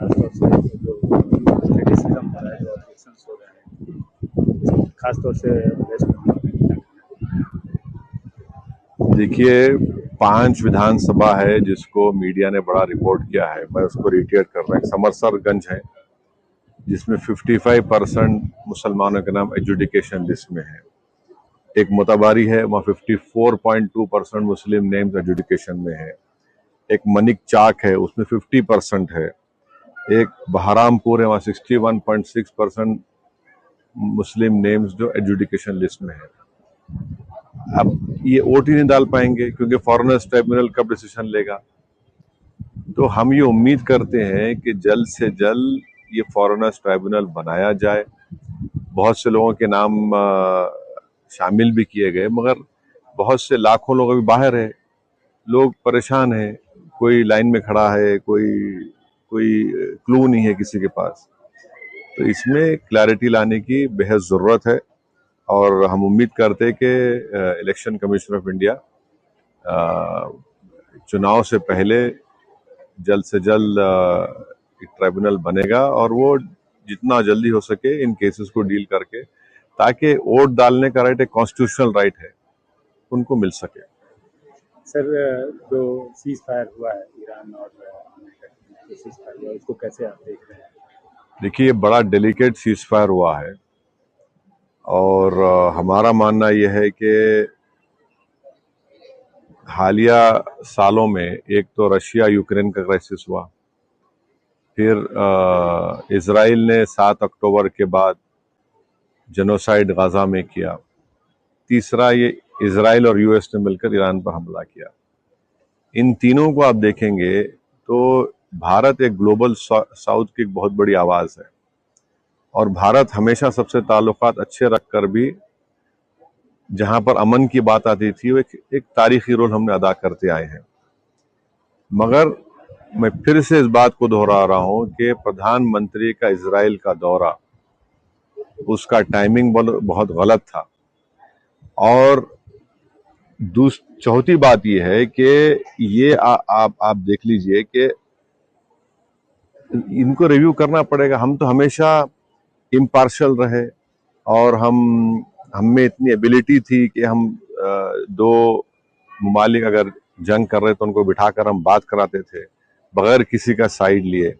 खासतौर से जो क्रिटिसिज्म हो रहा है, जो ऑब्जेक्शंस हो रहे हैं, खासतौर से वेस्ट बंगाल में। देखिए, 5 विधानसभा है जिसको मीडिया ने बड़ा रिपोर्ट किया है। मैं उसको रिटेट कर रहा हूँ। समरसरगंज है जिसमें 55% मुसलमानों के नाम एजुकेशन लिस्ट में है। एक मोताबारी है, वहाँ 54.2% मुस्लिम नेम्स एजुकेशन में है। एक मनिक चाक है, उसमें 50% है। एक बहरामपुर है, वहाँ 61.6% मुस्लिम नेम्स जो एजुकेशन लिस्ट में है। अब ये वोट ही नहीं डाल पाएंगे क्योंकि फॉरेनर्स ट्राइब्यूनल कब डिसीजन लेगा। तो हम ये उम्मीद करते हैं कि जल्द से जल्द ये फॉरेनर्स ट्राइब्यूनल बनाया जाए। बहुत से लोगों के नाम शामिल भी किए गए, मगर बहुत से लाखों लोग अभी बाहर है, लोग परेशान हैं, कोई लाइन में खड़ा है, कोई कोई क्लू नहीं है किसी के पास। तो इसमें क्लैरिटी लाने की बेहद ज़रूरत है और हम उम्मीद करते हैं कि इलेक्शन कमीशन ऑफ इंडिया चुनाव से पहले जल्द से जल्द एक ट्राइब्यूनल बनेगा और वो जितना जल्दी हो सके इन केसेस को डील करके, ताकि वोट डालने का राइट एक कॉन्स्टिट्यूशनल राइट है, उनको मिल सके। सर, जो सीज फायर हुआ है ईरान और अमेरिका के सीज फायर हुआ, उसको कैसे आप देख रहे हैं? देखिए, ये बड़ा डेलिकेट सीज फायर हुआ है और हमारा मानना यह है कि हालिया सालों में एक तो रशिया यूक्रेन का क्राइसिस हुआ, फिर इजराइल ने 7 अक्टूबर के बाद जेनोसाइड गाजा में किया, तीसरा ये इजराइल और यूएस ने मिलकर ईरान पर हमला किया। इन तीनों को आप देखेंगे तो भारत एक ग्लोबल साउथ की एक बहुत बड़ी आवाज है और भारत हमेशा सबसे ताल्लुकात अच्छे रखकर भी जहां पर अमन की बात आती थी वो एक तारीखी रोल हमने अदा करते आए हैं। मगर मैं फिर से इस बात को दोहरा रहा हूं कि प्रधानमंत्री का इजराइल का दौरा, उसका टाइमिंग बहुत गलत था। और चौथी बात यह है कि ये आप देख लीजिए कि इनको रिव्यू करना पड़ेगा। हम तो हमेशा इम्पार्शियल रहे और हम में इतनी एबिलिटी थी कि हम दो मुमालिक अगर जंग कर रहे तो उनको बिठाकर हम बात कराते थे बगैर किसी का साइड लिए।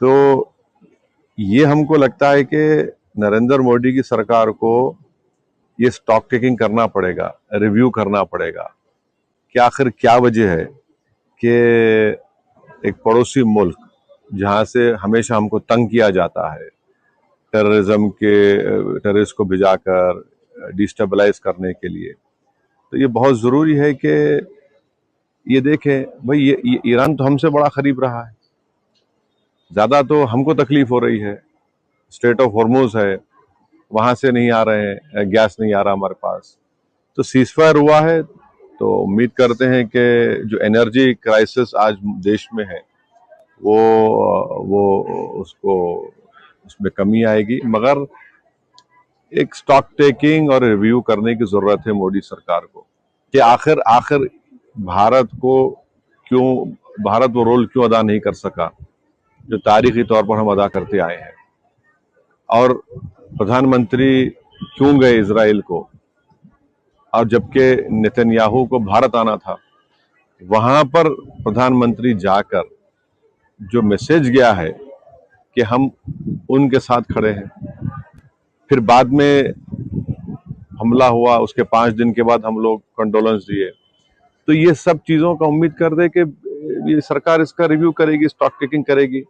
तो ये हमको लगता है कि नरेंद्र मोदी की सरकार को ये स्टॉक टेकिंग करना पड़ेगा, रिव्यू करना पड़ेगा कि आखिर क्या वजह है कि एक पड़ोसी मुल्क जहां से हमेशा हमको तंग किया जाता है, टेररिस्ट को भिजाकर डिस्टेबलाइज करने के लिए, तो ये बहुत जरूरी है कि ये देखें भाई ये ईरान तो हमसे बड़ा करीब रहा है, ज्यादा तो हमको तकलीफ हो रही है। स्ट्रेट ऑफ हॉर्मुज है, वहां से नहीं आ रहे हैं, गैस नहीं आ रहा हमारे पास। तो सीजफायर हुआ है तो उम्मीद करते हैं कि जो एनर्जी क्राइसिस आज देश में है वो उसमें कमी आएगी। मगर एक स्टॉक टेकिंग और रिव्यू करने की जरूरत है मोदी सरकार को कि आखिर भारत वो रोल क्यों अदा नहीं कर सका जो तारीखी तौर पर हम अदा करते आए हैं। और प्रधानमंत्री क्यों गए इजराइल को, और जबकि नेतन्याहू को भारत आना था, वहां पर प्रधानमंत्री जाकर जो मैसेज गया है कि हम उनके साथ खड़े हैं। फिर बाद में हमला हुआ, उसके 5 दिन के बाद हम लोग कंडोलेंस दिए। तो ये सब चीजों का उम्मीद कर दे कि ये सरकार इसका रिव्यू करेगी, स्टॉक टेकिंग करेगी,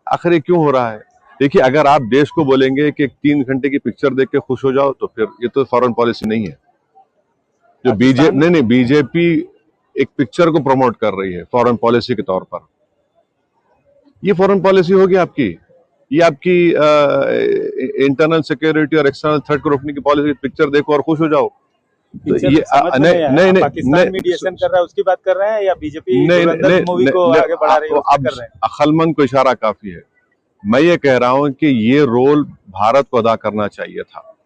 आखिर ये क्यों हो रहा है। देखिए, अगर आप देश को बोलेंगे कि 3 घंटे की पिक्चर देख के खुश हो जाओ तो फिर ये तो फॉरेन पॉलिसी नहीं है। जो बीजेपी एक पिक्चर को प्रमोट कर रही है फॉरेन पॉलिसी के तौर पर, ये फॉरेन पॉलिसी होगी आपकी? ये आपकी इंटरनल सिक्योरिटी और एक्सटर्नल थ्रेट को रोकने की पॉलिसी? पिक्चर देखो और खुश हो जाओ। तो ये नहीं, पाकिस्तान मीडिएशन कर रहा है उसकी बात कर रहे हैं या बीजेपी मूवी को आगे बढ़ा रही है उसकी कर रहे हैं? अक्लमंद को इशारा काफी है। मैं ये कह रहा हूं कि ये रोल भारत को अदा करना चाहिए था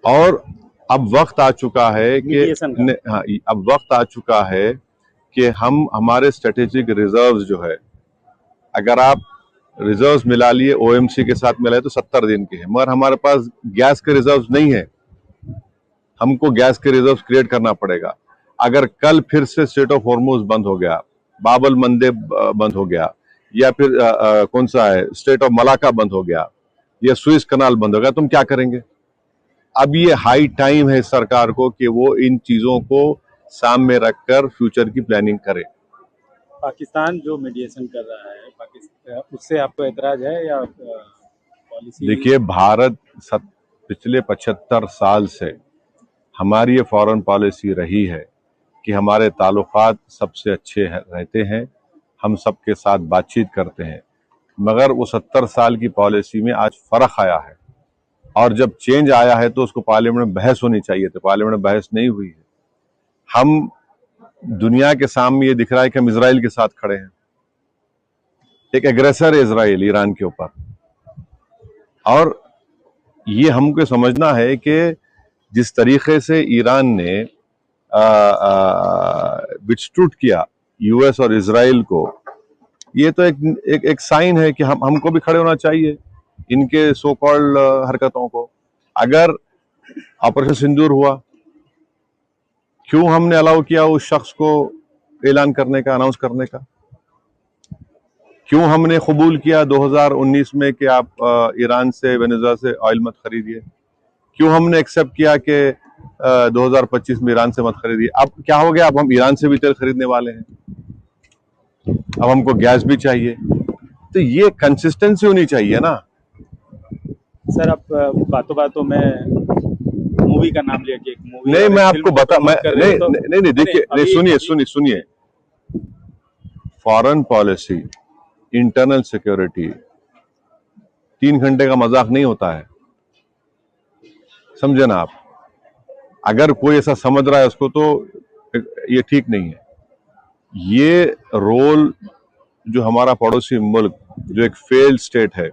और अब वक्त आ चुका है कि हम हमारे स्ट्रेटेजिक रिजर्व्स जो है अगर आप रिजर्व्स मिला लिए ओएमसी के साथ मिलाए तो 70 दिन के हैं, मगर हमारे पास गैस के रिजर्व्स नहीं है। हमको गैस के रिजर्व्स क्रिएट करना पड़ेगा। अगर कल फिर से स्ट्रेट ऑफ हॉर्मुज बंद हो गया, बाबल मंदेब बंद हो गया, या फिर कौन सा है स्ट्रेट ऑफ मलाका बंद हो गया, या सुइस कनाल बंद हो गया, तुम क्या करेंगे? अब ये हाई टाइम है सरकार को कि वो इन चीजों को सामने रखकर फ्यूचर की प्लानिंग करे। पाकिस्तान जो मीडिएशन कर रहा है, पाकिस्तान उससे आपको एतराज है या पॉलिसी? देखिए, भारत पिछले 75 साल से हमारी ये फॉरेन पॉलिसी रही है कि हमारे ताल्लुकात सबसे अच्छे रहते हैं, हम सबके साथ बातचीत करते हैं, मगर वो 70 साल की पॉलिसी में आज फर्क आया है, और जब चेंज आया है तो उसको पार्लियामेंट में बहस होनी चाहिए थी। पार्लियामेंट में बहस नहीं हुई है। हम दुनिया के सामने ये दिख रहा है कि हम इजराइल के साथ खड़े हैं। एक एग्रेसर है इजराइल ईरान के ऊपर, और ये हमको समझना है कि जिस तरीके से ईरान ने विथस्टूड किया यूएस और इजराइल को, ये तो एक साइन है कि हमको भी खड़े होना चाहिए इनके सो कॉल्ड हरकतों को। अगर ऑपरेशन सिंदूर हुआ, क्यों हमने अलाउ किया उस शख्स को ऐलान करने का, अनाउंस करने का? क्यों हमने कबूल किया 2019 में कि आप ईरान से, वेनेजुएला से ऑयल मत खरीदिए? क्यों हमने एक्सेप्ट किया कि 2025 में ईरान से मत खरीदिए? अब क्या हो गया? अब हम ईरान से भी तेल खरीदने वाले हैं, अब हमको गैस भी चाहिए। तो ये कंसिस्टेंसी होनी चाहिए ना सर। आप बातों में मूवी का नाम लिया कि एक मूवी, नहीं, मैं आपको बता, मैं नहीं, देखिए, सुनिए, फॉरेन पॉलिसी, इंटरनल सिक्योरिटी 3 घंटे का मजाक नहीं होता है, समझे ना आप? अगर कोई ऐसा समझ रहा है उसको, तो ये ठीक नहीं है। ये रोल जो हमारा पड़ोसी मुल्क, जो एक फेल्ड स्टेट है,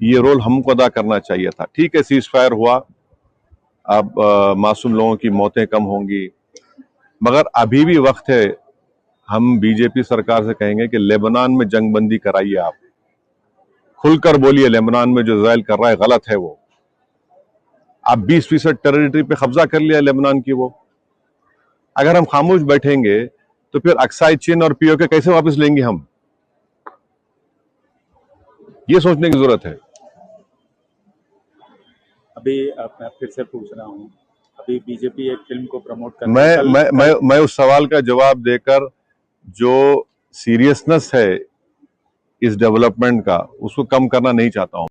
ये रोल हमको अदा करना चाहिए था। ठीक है, सीज फायर हुआ, अब मासूम लोगों की मौतें कम होंगी, मगर अभी भी वक्त है। हम बीजेपी सरकार से कहेंगे कि लेबनान में जंगबंदी कराइए, आप खुलकर बोलिए, लेबनान में जो इजराइल कर रहा है गलत है। वो आप 20% टेरिटरी पे कब्जा कर लिया लेबनान की। वो अगर हम खामोश बैठेंगे तो फिर अक्साई चीन और पीओके कैसे वापस लेंगे हम? ये सोचने की जरूरत है। अभी मैं फिर से पूछ रहा हूँ, अभी बीजेपी एक फिल्म को प्रमोट कर रही है। मैं उस सवाल का जवाब देकर जो सीरियसनेस है इस डेवलपमेंट का, उसको कम करना नहीं चाहता हूं।